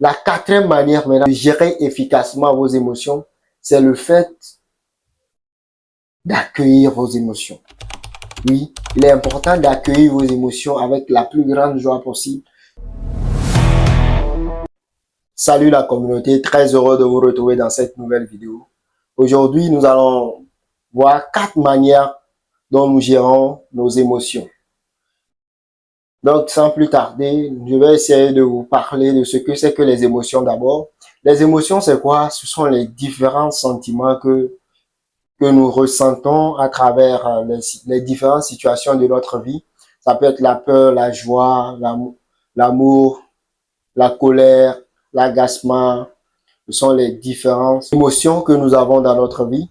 La quatrième manière maintenant de gérer efficacement vos émotions, c'est le fait d'accueillir vos émotions. Oui, il est important d'accueillir vos émotions avec la plus grande joie possible. Salut la communauté, très heureux de vous retrouver dans cette nouvelle vidéo. Aujourd'hui, nous allons voir 4 manières dont nous gérons nos émotions. Donc, sans plus tarder, je vais essayer de vous parler de ce que c'est que les émotions d'abord. Les émotions, c'est quoi? Ce sont les différents sentiments que nous ressentons à travers les différentes situations de notre vie. Ça peut être la peur, la joie, l'amour, la colère, l'agacement. Ce sont les différentes émotions que nous avons dans notre vie.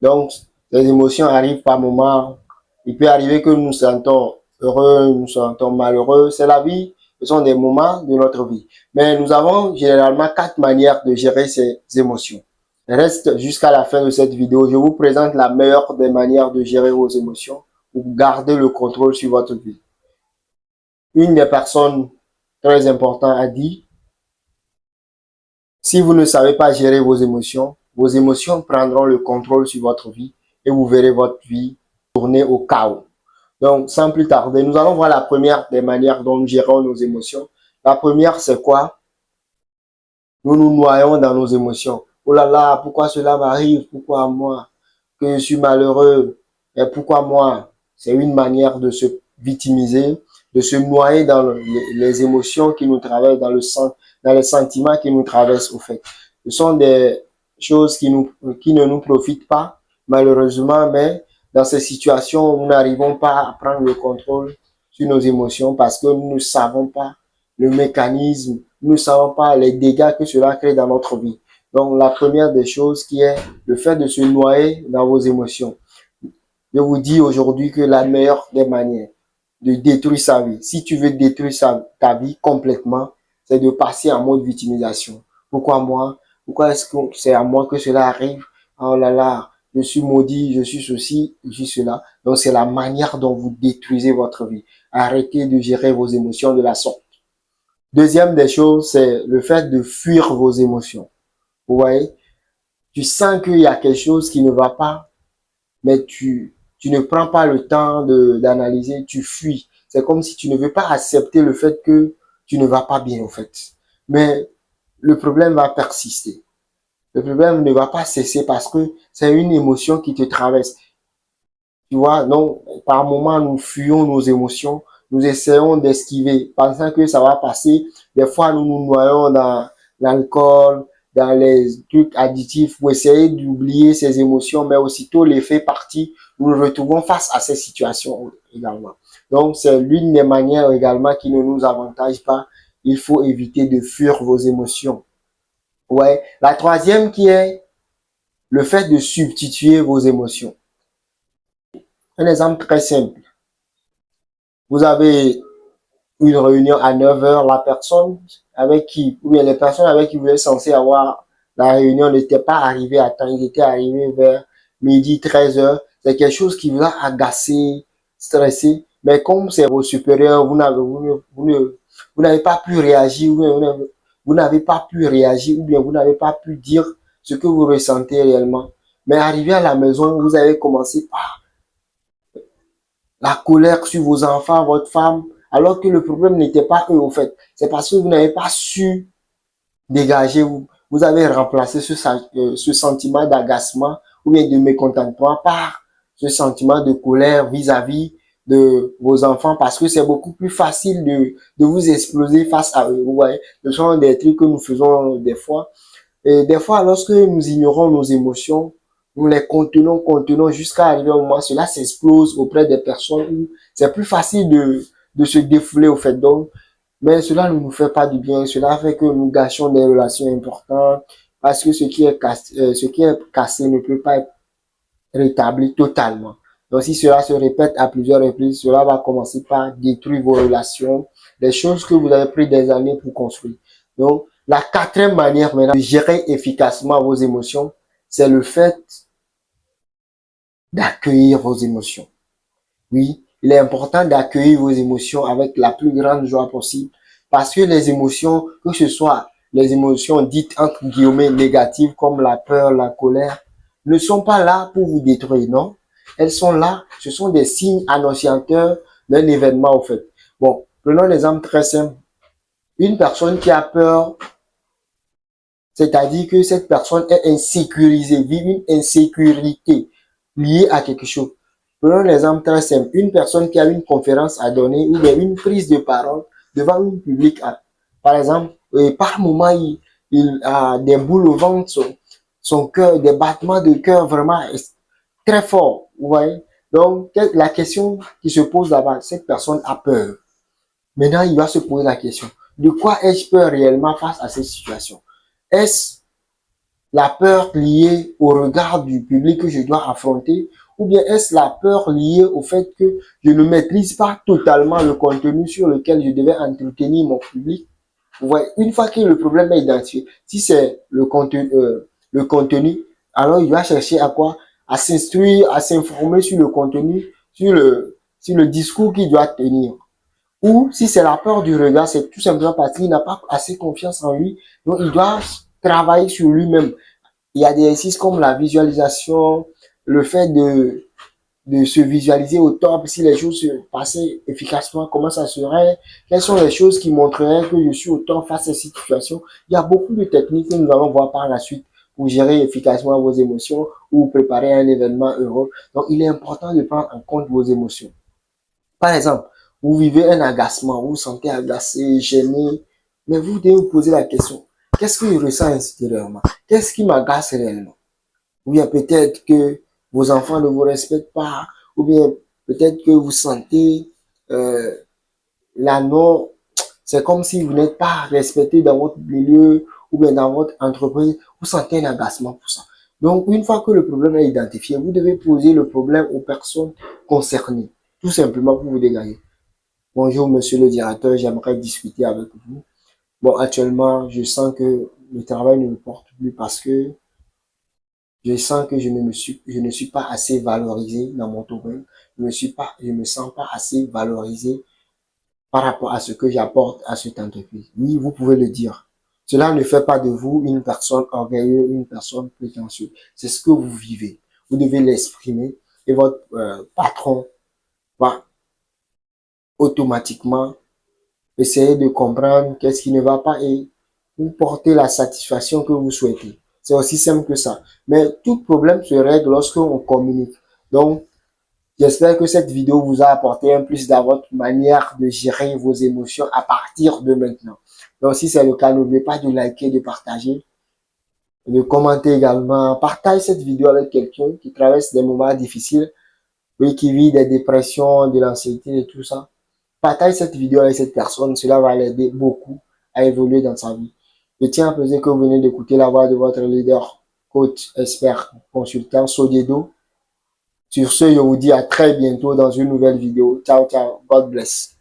Donc, les émotions arrivent par moments. Il peut arriver que nous nous sentons heureux, nous nous sentons malheureux. C'est la vie. Ce sont des moments de notre vie. Mais nous avons généralement 4 manières de gérer ces émotions. Reste jusqu'à la fin de cette vidéo. Je vous présente la meilleure des manières de gérer vos émotions pour garder le contrôle sur votre vie. Une des personnes très importantes a dit, si vous ne savez pas gérer vos émotions prendront le contrôle sur votre vie et vous verrez votre vie tourner au chaos. Donc, sans plus tarder, nous allons voir la première des manières dont nous gérons nos émotions. La première, c'est quoi? Nous nous noyons dans nos émotions. Oh là là, pourquoi cela m'arrive? Pourquoi moi? Que je suis malheureux? Et pourquoi moi? C'est une manière de se victimiser, de se noyer dans les émotions qui nous traversent, dans les sentiments qui nous traversent au fait. Ce sont des choses qui ne nous profitent pas, malheureusement, mais dans ces situations, nous n'arrivons pas à prendre le contrôle sur nos émotions parce que nous ne savons pas le mécanisme, nous ne savons pas les dégâts que cela crée dans notre vie. Donc, la première des choses qui est le fait de se noyer dans vos émotions. Je vous dis aujourd'hui que la meilleure des manières de détruire sa vie, si tu veux détruire ta vie complètement, c'est de passer en mode victimisation. Pourquoi moi? Pourquoi est-ce que c'est à moi que cela arrive? Oh là là, je suis maudit, je suis ceci, je suis cela. Donc, c'est la manière dont vous détruisez votre vie. Arrêtez de gérer vos émotions de la sorte. Deuxième des choses, c'est le fait de fuir vos émotions. Vous voyez, tu sens qu'il y a quelque chose qui ne va pas, mais tu ne prends pas le temps d'analyser, tu fuis. C'est comme si tu ne veux pas accepter le fait que tu ne vas pas bien, en fait. Mais le problème va persister. Le problème ne va pas cesser parce que c'est une émotion qui te traverse. Tu vois, donc, par moments, nous fuyons nos émotions, nous essayons d'esquiver, pensant que ça va passer. Des fois, nous nous noyons dans l'alcool, dans les trucs additifs pour essayer d'oublier ces émotions, mais aussitôt l'effet parti, nous nous retrouvons face à ces situations également. Donc, c'est l'une des manières également qui ne nous avantage pas. Il faut éviter de fuir vos émotions. Ouais. La troisième qui est le fait de substituer vos émotions. Un exemple très simple. Vous avez une réunion à 9 heures, la personne avec qui, ou bien les personnes avec qui vous êtes censé avoir la réunion n'étaient pas arrivées à temps, ils étaient arrivés vers midi, 13 heures. C'est quelque chose qui vous a agacé, stressé. Mais comme c'est vos supérieurs, vous n'avez pas pu réagir, vous n'avez pas pu réagir, ou bien vous n'avez pas pu dire ce que vous ressentez réellement. Mais arrivé à la maison, vous avez commencé par la colère sur vos enfants, votre femme, alors que le problème n'était pas eux, au fait. C'est parce que vous n'avez pas su dégager, vous avez remplacé ce sentiment d'agacement ou bien de mécontentement par ce sentiment de colère vis-à-vis de vos enfants parce que c'est beaucoup plus facile de vous exploser face à eux. Vous voyez, ce sont des trucs que nous faisons des fois. Et des fois, lorsque nous ignorons nos émotions, nous les contenons jusqu'à arriver au moment où cela s'explose auprès des personnes où c'est plus facile de se défouler au fait. Donc, mais cela ne nous fait pas du bien. Cela fait que nous gâchons des relations importantes parce que ce qui est cassé ne peut pas être rétabli totalement. Donc, si cela se répète à plusieurs reprises, cela va commencer par détruire vos relations, des choses que vous avez pris des années pour construire. Donc, la quatrième manière maintenant de gérer efficacement vos émotions, c'est le fait d'accueillir vos émotions. Oui, il est important d'accueillir vos émotions avec la plus grande joie possible Parce que les émotions, que ce soit les émotions dites entre guillemets négatives comme la peur, la colère, ne sont pas là pour vous détruire, non. Elles sont là, ce sont des signes annonciateurs d'un événement, au fait. Bon, prenons l'exemple très simple. Une personne qui a peur, c'est-à-dire que cette personne est insécurisée, vit une insécurité liée à quelque chose. Prenons l'exemple très simple. Une personne qui a une conférence à donner ou bien une prise de parole devant un public. Par exemple, par moment, il a des boules au ventre, son cœur, des battements de cœur vraiment très forts. Vous voyez? Donc, la question qui se pose là-bas, cette personne a peur. Maintenant, il va se poser la question, de quoi ai-je peur réellement face à cette situation? Est-ce la peur liée au regard du public que je dois affronter, ou bien est-ce la peur liée au fait que je ne maîtrise pas totalement le contenu sur lequel je devais entretenir mon public? Vous voyez, une fois que le problème est identifié, si c'est le contenu, alors il va chercher à quoi? À s'instruire, à s'informer sur le contenu, sur le discours qu'il doit tenir. Ou si c'est la peur du regard, c'est tout simplement parce qu'il n'a pas assez confiance en lui, donc il doit travailler sur lui-même. Il y a des exercices comme la visualisation, le fait de se visualiser au top, si les choses se passaient efficacement, comment ça serait, quelles sont les choses qui montreraient que je suis au top face à cette situation. Il y a beaucoup de techniques que nous allons voir par la suite pour gérer efficacement vos émotions ou préparer un événement heureux. Donc, il est important de prendre en compte vos émotions. Par exemple, vous vivez un agacement, vous vous sentez agacé, gêné, mais vous devez vous poser la question, qu'est-ce que je ressens intérieurement? Qu'est-ce qui m'agace réellement? Ou bien peut-être que vos enfants ne vous respectent pas, ou bien peut-être que vous sentez euh, la non, c'est comme si vous n'êtes pas respecté dans votre milieu ou bien dans votre entreprise, vous sentez un agacement pour ça. Donc, une fois que le problème est identifié, vous devez poser le problème aux personnes concernées, tout simplement pour vous dégager. Bonjour, monsieur le directeur, j'aimerais discuter avec vous. Bon, actuellement, je sens que le travail ne me porte plus parce que je sens que je ne suis pas assez valorisé dans mon domaine. Je me sens pas assez valorisé par rapport à ce que j'apporte à cette entreprise. Oui, vous pouvez le dire. Cela ne fait pas de vous une personne orgueilleuse, une personne prétentieuse. C'est ce que vous vivez. Vous devez l'exprimer et votre patron va automatiquement essayer de comprendre qu'est-ce qui ne va pas et vous porter la satisfaction que vous souhaitez. C'est aussi simple que ça. Mais tout problème se règle lorsqu'on communique. Donc, j'espère que cette vidéo vous a apporté un plus dans votre manière de gérer vos émotions à partir de maintenant. Donc, si c'est le cas, n'oubliez pas de liker, de partager, de commenter également. Partage cette vidéo avec quelqu'un qui traverse des moments difficiles, oui, qui vit des dépressions, de l'anxiété et tout ça. Partage cette vidéo avec cette personne, cela va l'aider beaucoup à évoluer dans sa vie. Je tiens à préciser que vous venez d'écouter la voix de votre leader, coach, expert, consultant, Sodiedo. Sur ce, je vous dis à très bientôt dans une nouvelle vidéo. Ciao, ciao. God bless.